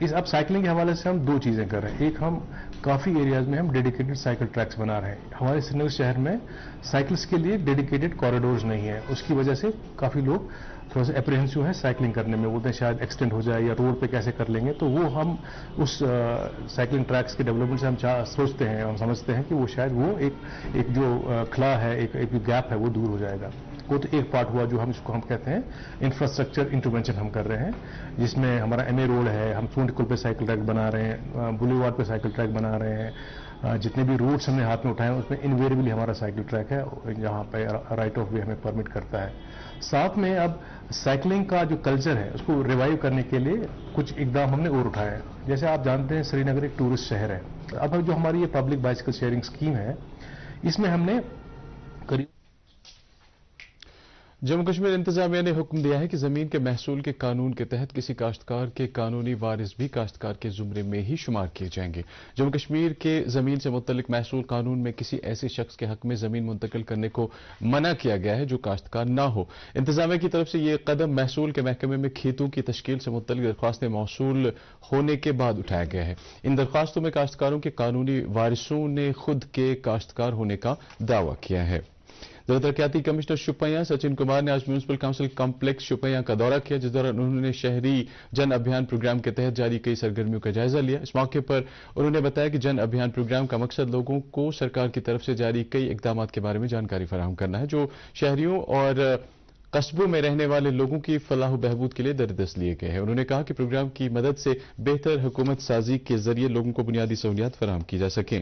اب سائیکلنگ کے حوالے سے ہم دو چیزیں کر رہے ہیں. ایک ہم کافی ایریاز میں ہم ڈیڈیکیٹڈ سائیکل ٹریکس بنا رہے ہیں. ہمارے سری نگر شہر میں سائیکلس کے لیے ڈیڈیکیٹڈ کوریڈورز نہیں ہے. اس کی وجہ سے کافی لوگ تھوڑا سا اپریہنسو ہیں سائیکلنگ کرنے میں. بولتے ہیں شاید ایکسیڈنٹ ہو جائے یا روڈ پہ کیسے کر لیں گے. تو وہ ہم اس سائیکلنگ ٹریکس کے ڈیولپمنٹ سے ہم سوچتے ہیں، ہم سمجھتے ہیں کہ وہ شاید وہ ایک جو خلا ہے، ایک گیپ ہے، وہ دور ہو جائے گا. وہ تو ایک پارٹ ہوا جو ہم اس کو ہم کہتے ہیں انفراسٹرکچر انٹرونشن ہم کر رہے ہیں، جس میں ہمارا ایم اے روڈ ہے، ہم سونٹ کل پہ سائیکل ٹریک بنا رہے ہیں، بولیوارڈ پہ سائیکل ٹریک بنا رہے ہیں. جتنے بھی روٹس ہم نے ہاتھ میں اٹھائے ہیں اس میں انویریبلی ہمارا سائیکل ٹریک ہے جہاں پہ رائٹ آف وے ہمیں پرمٹ کرتا ہے. ساتھ میں اب سائیکلنگ کا جو کلچر ہے اس کو ریوائیو کرنے کے لیے کچھ اقدام ہم نے اور اٹھائے ہیں. جیسے آپ جانتے ہیں سری نگر ایک ٹورسٹ شہر ہے. اب جو ہماری یہ پبلک بائسیکل شیئرنگ اسکیم ہے اس میں ہم نے قریب جموں کشمیر انتظامیہ نے حکم دیا ہے کہ زمین کے محصول کے قانون کے تحت کسی کاشتکار کے قانونی وارث بھی کاشتکار کے زمرے میں ہی شمار کیے جائیں گے. جموں کشمیر کے زمین سے متعلق محصول قانون میں کسی ایسے شخص کے حق میں زمین منتقل کرنے کو منع کیا گیا ہے جو کاشتکار نہ ہو. انتظامیہ کی طرف سے یہ قدم محصول کے محکمے میں کھیتوں کی تشکیل سے متعلق درخواستیں موصول ہونے کے بعد اٹھایا گیا ہے. ان درخواستوں میں کاشتکاروں کے قانونی وارثوں نے خود کے کاشتکار ہونے کا دعویٰ کیا ہے. ضلع ترقیاتی کمشنر شوپیاں سچن کمار نے آج میونسپل کونسل کمپلیکس شوپیاں کا دورہ کیا، جس دوران انہوں نے شہری جن ابھیان پروگرام کے تحت جاری کئی سرگرمیوں کا جائزہ لیا. اس موقع پر انہوں نے بتایا کہ جن ابھیان پروگرام کا مقصد لوگوں کو سرکار کی طرف سے جاری کئی اقدامات کے بارے میں جانکاری فراہم کرنا ہے جو شہریوں اور قصبوں میں رہنے والے لوگوں کی فلاح و بہبود کے لیے درپیش لیے گئے ہیں. انہوں نے کہا کہ پروگرام کی مدد سے بہتر حکومت سازی کے ذریعے لوگوں کو بنیادی سہولیات فراہم کی جا سکیں.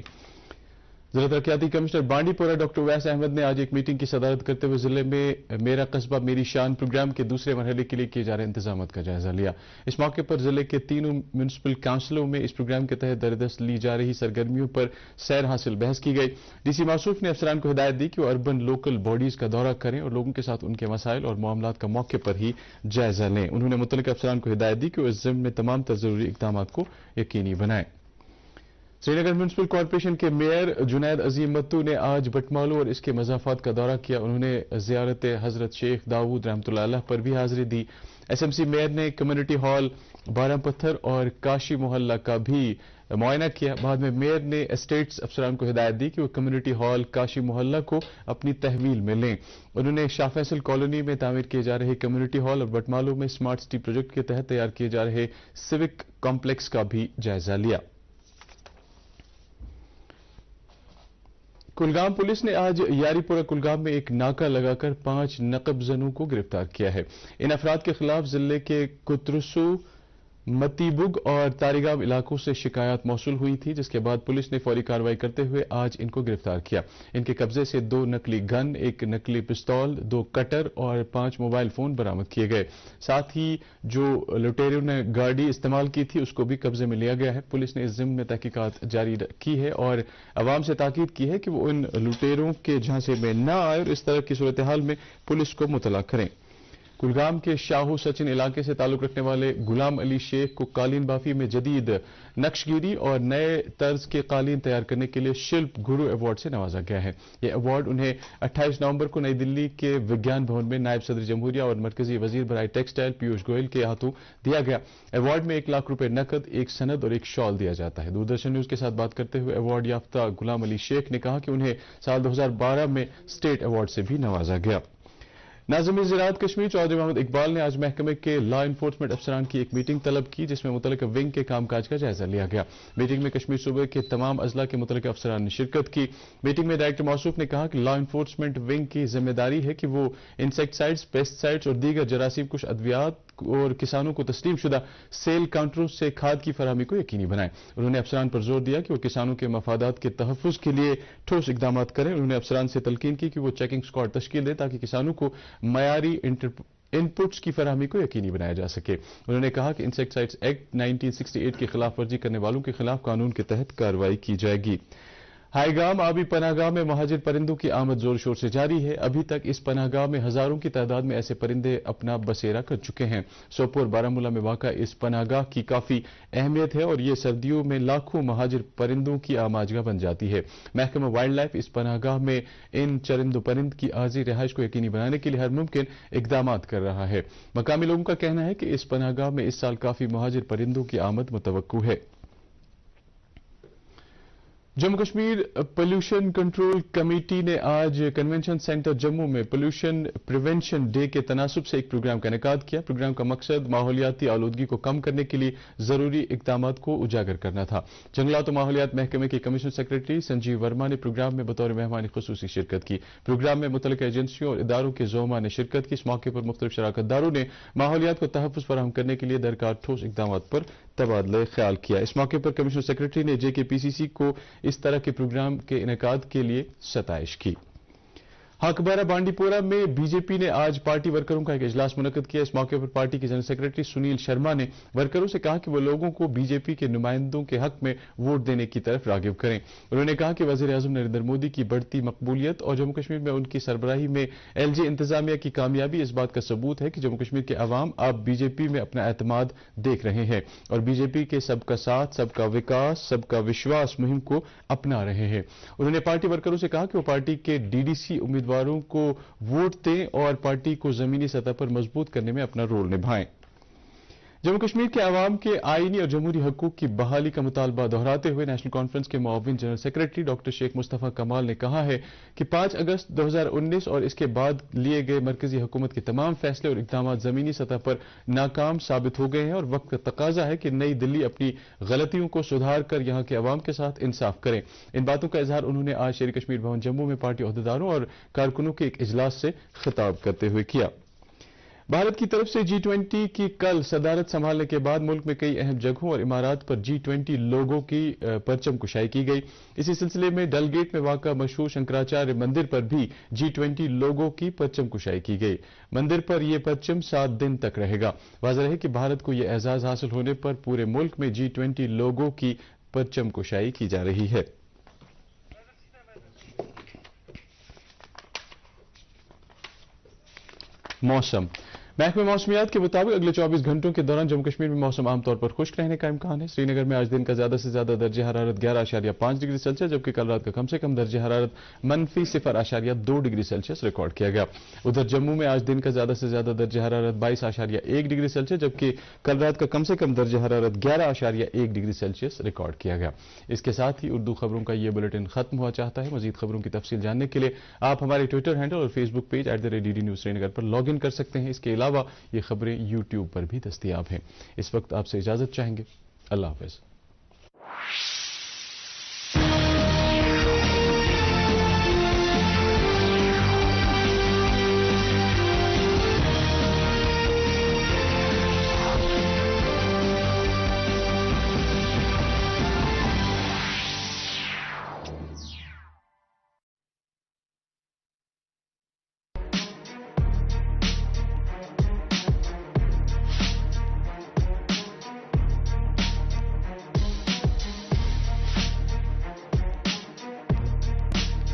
ضلع ترقیاتی کمشنر بانڈی پورہ ڈاکٹر اویس احمد نے آج ایک میٹنگ کی صدارت کرتے ہوئے ضلع میں میرا قصبہ میری شان پروگرام کے دوسرے مرحلے کے لیے کیے جا رہے انتظامات کا جائزہ لیا. اس موقع پر ضلع کے تینوں میونسپل کونسلوں میں اس پروگرام کے تحت درپیش لی جا رہی سرگرمیوں پر سیر حاصل بحث کی گئی. ڈی سی موصوف نے افسران کو ہدایت دی کہ وہ اربن لوکل باڈیز کا دورہ کریں اور لوگوں کے ساتھ ان کے مسائل اور معاملات کا موقع پر ہی جائزہ لیں. انہوں نے متعلقہ افسران کو ہدایت دی کہ وہ اس ضمن میں تمام تر ضروری اقدامات کو یقینی بنائیں. سری نگر میونسپل کارپوریشن کے میئر جنید عظیم متو نے آج بٹمالو اور اس کے مضافات کا دورہ کیا. انہوں نے زیارت حضرت شیخ داؤد رحمۃ اللہ علیہ پر بھی حاضری دی. ایس ایم سی میئر نے کمیونٹی ہال بارہ پتھر اور کاشی محلہ کا بھی معائنہ کیا. بعد میں میئر نے اسٹیٹس افسران کو ہدایت دی کہ وہ کمیونٹی ہال کاشی محلہ کو اپنی تحویل میں لیں. انہوں نے شاہ فیصل کالونی میں تعمیر کیے جا رہے کمیونٹی ہال اور بٹمالو میں اسمارٹ سٹی پروجیکٹ کے تحت تیار کیے جا رہے سیوک کمپلیکس کا بھی جائزہ لیا. کلگام پولیس نے آج یاری پورہ کلگام میں ایک ناکہ لگا کر 5 نقب زنوں کو گرفتار کیا ہے. ان افراد کے خلاف ضلع کے کترسو، متیبگ اور تاریگام علاقوں سے شکایات موصول ہوئی تھی، جس کے بعد پولیس نے فوری کارروائی کرتے ہوئے آج ان کو گرفتار کیا. ان کے قبضے سے 2 نکلی گن، 1 نکلی پستول، 2 کٹر اور 5 موبائل فون برآمد کیے گئے. ساتھ ہی جو لٹیروں نے گاڑی استعمال کی تھی اس کو بھی قبضے میں لیا گیا ہے. پولیس نے اس ضمن میں تحقیقات جاری کی ہے اور عوام سے تاکید کی ہے کہ وہ ان لٹیروں کے جھانسے میں نہ آئے اور اس طرح کی صورتحال میں پولیس کو مطلع کریں. کلگام کے شاہو سچن علاقے سے تعلق رکھنے والے غلام علی شیخ کو قالین بافی میں جدید نقش گیری اور نئے طرز کے قالین تیار کرنے کے لیے شلپ گرو ایوارڈ سے نوازا گیا ہے. یہ ایوارڈ انہیں 28 نومبر کو نئی دلی کے وگیان بھون میں نائب صدر جمہوریہ اور مرکزی وزیر برائے ٹیکسٹائل پیوش گوئل کے ہاتھوں دیا گیا. ایوارڈ میں 1 لاکھ روپے نقد، 1 سند اور 1 شال دیا جاتا ہے. دوردرشن نیوز کے ساتھ بات کرتے ہوئے ایوارڈ یافتہ غلام علی شیخ نے کہا کہ انہیں سال 2012 میں اسٹیٹ ایوارڈ سے بھی نوازا گیا. ناظم زراعت کشمیر چودھری محمد اقبال نے آج محکمے کے لا انفورسمنٹ افسران کی ایک میٹنگ طلب کی، جس میں متعلقہ ونگ کے کام کاج کا جائزہ لیا گیا. میٹنگ میں کشمیر صوبے کے تمام اضلاع کے متعلقہ افسران نے شرکت کی. میٹنگ میں ڈائریکٹر موصوف نے کہا کہ لا انفورسمنٹ ونگ کی ذمہ داری ہے کہ وہ انسیکٹسائڈز، پیسٹ سائڈز اور دیگر جراثیم کش ادویات اور کسانوں کو تسلیم شدہ سیل کاؤنٹروں سے کھاد کی فراہمی کو یقینی بنائیں. انہوں نے افسران پر زور دیا کہ وہ کسانوں کے مفادات کے تحفظ کے لیے ٹھوس اقدامات کریں. انہوں نے افسران سے تلقین کی کہ وہ چیکنگ اسکواڈ تشکیل دیں تاکہ کسانوں کو معیاری ان پٹس کی فراہمی کو یقینی بنایا جا سکے. انہوں نے کہا کہ انسیکٹسائڈز ایکٹ 1968 کی خلاف ورزی کرنے والوں کے خلاف قانون کے تحت کارروائی کی جائے گی. ہائیگام آبی پناہ گاہ میں مہاجر پرندوں کی آمد زور شور سے جاری ہے۔ ابھی تک اس پناہ گاہ میں ہزاروں کی تعداد میں ایسے پرندے اپنا بسیرا کر چکے ہیں۔ سوپور بارہمولہ میں واقع اس پناہ گاہ کی کافی اہمیت ہے اور یہ سردیوں میں لاکھوں مہاجر پرندوں کی آماجگاہ بن جاتی ہے۔ محکمہ وائلڈ لائف اس پناہ گاہ میں ان چرند و پرند کی عارضی رہائش کو یقینی بنانے کے لیے ہر ممکن اقدامات کر رہا ہے۔ مقامی لوگوں کا کہنا ہے کہ اس پناہ گاہ میں اس سال کافی مہاجر پرندوں کی آمد متوقع ہے۔ Jammu Kashmir pollution control committee نے آج کنونشن سینٹر جموں میں پولیوشن پریونشن ڈے کے تناسب سے ایک پروگرام کا انعقاد کیا۔ پروگرام کا مقصد ماحولیاتی آلودگی کو کم کرنے کے لیے ضروری اقدامات کو اجاگر کرنا تھا۔ جنگلات و ماحولیات محکمے کے کمشنر سیکرٹری سنجیو ورما نے پروگرام میں بطور مہمان خصوصی شرکت کی۔ پروگرام میں متعلقہ ایجنسیوں اور اداروں کے زعماء نے شرکت کی۔ اس موقع پر مختلف شراکت داروں نے ماحولیات کو تحفظ فراہم کرنے کے لیے درکار ٹھوس اقدامات پر تبادلہ خیال کیا۔ اس موقع پر کمشنر سیکرٹری نے JKPCC کو اس طرح کے پروگرام کے انعقاد کے لیے ستائش کی۔ ہاکبارہ بانڈی پورہ میں بی جے پی نے آج پارٹی ورکروں کا ایک اجلاس منعقد کیا۔ اس موقع پر پارٹی کے جنرل سیکرٹری سنیل شرما نے ورکروں سے کہا کہ وہ لوگوں کو بی جے پی کے نمائندوں کے حق میں ووٹ دینے کی طرف راغب کریں۔ انہوں نے کہا کہ وزیر اعظم نریندر مودی کی بڑھتی مقبولیت اور جموں کشمیر میں ان کی سربراہی میں LG انتظامیہ کی کامیابی اس بات کا ثبوت ہے کہ جموں کشمیر کے عوام اب بی جے پی میں اپنا اعتماد دیکھ رہے ہیں اور بی جے پی کے سب کا ساتھ، سب کا وکاس، سب کا وشواس مہم کو اپنا رہے ہیں۔ انہوں نے پارٹی ورکروں سے کہا کہ وہ پارٹی کے DDC امیدواروں کو ووٹ دیں اور پارٹی کو زمینی سطح پر مضبوط کرنے میں اپنا رول نبھائیں۔ جموں کشمیر کے عوام کے آئینی اور جمہوری حقوق کی بحالی کا مطالبہ دہراتے ہوئے نیشنل کانفرنس کے معاون جنرل سیکرٹری ڈاکٹر شیخ مصطفیٰ کمال نے کہا ہے کہ 5 اگست 2019 اور اس کے بعد لیے گئے مرکزی حکومت کے تمام فیصلے اور اقدامات زمینی سطح پر ناکام ثابت ہو گئے ہیں اور وقت کا تقاضا ہے کہ نئی دلی اپنی غلطیوں کو سدھار کر یہاں کے عوام کے ساتھ انصاف کریں۔ ان باتوں کا اظہار انہوں نے آج شیر کشمیر بھون جموں میں پارٹی عہدیداروں اور کارکنوں کے ایک اجلاس سے خطاب کرتے ہوئے کیا۔ بھارت کی طرف سے G20 کی کل صدارت سنبھالنے کے بعد ملک میں کئی اہم جگہوں اور عمارات پر G20 لوگوں کی پرچم کشائی کی گئی۔ اسی سلسلے میں ڈل گیٹ میں واقع مشہور شنکراچاریہ مندر پر بھی G20 لوگوں کی پرچم کشائی کی گئی۔ مندر پر یہ پرچم 7 دن تک رہے گا۔ واضح ہے کہ بھارت کو یہ اعزاز حاصل ہونے پر پورے ملک میں G20 لوگوں کی پرچم کشائی کی جا رہی ہے۔ موسم محکمہ موسمیات کے مطابق اگلے 24 گھنٹوں کے دوران جموں کشمیر میں موسم عام طور پر خشک رہنے کا امکان ہے۔ سری نگر میں آج دن کا زیادہ سے زیادہ درجہ حرارت 11.5 ڈگری سیلسیس جبکہ کل رات کا کم سے کم درجہ حرارت -0.2 ڈگری سیلسیس ریکارڈ کیا گیا۔ ادھر جموں میں آج دن کا زیادہ سے زیادہ درجہ حرارت 22.1 ڈگری سیلسیس جبکہ کل رات کا کم سے کم درجہ حرارت 11.1 ڈگری سیلسیس ریکارڈ کیا گیا۔ اس کے ساتھ ہی اردو خبروں کا یہ بلیٹن ختم ہوا چاہتا ہے۔ مزید خبروں کی تفصیل جاننے کے لیے آپ ہمارے ٹویٹر ہینڈل اور Facebook page @DD News Srinagar پر لاگ ان کر سکتے ہیں۔ اس کے علاوہ یہ خبریں YouTube پر بھی دستیاب ہیں۔ اس وقت آپ سے اجازت چاہیں گے۔ اللہ حافظ۔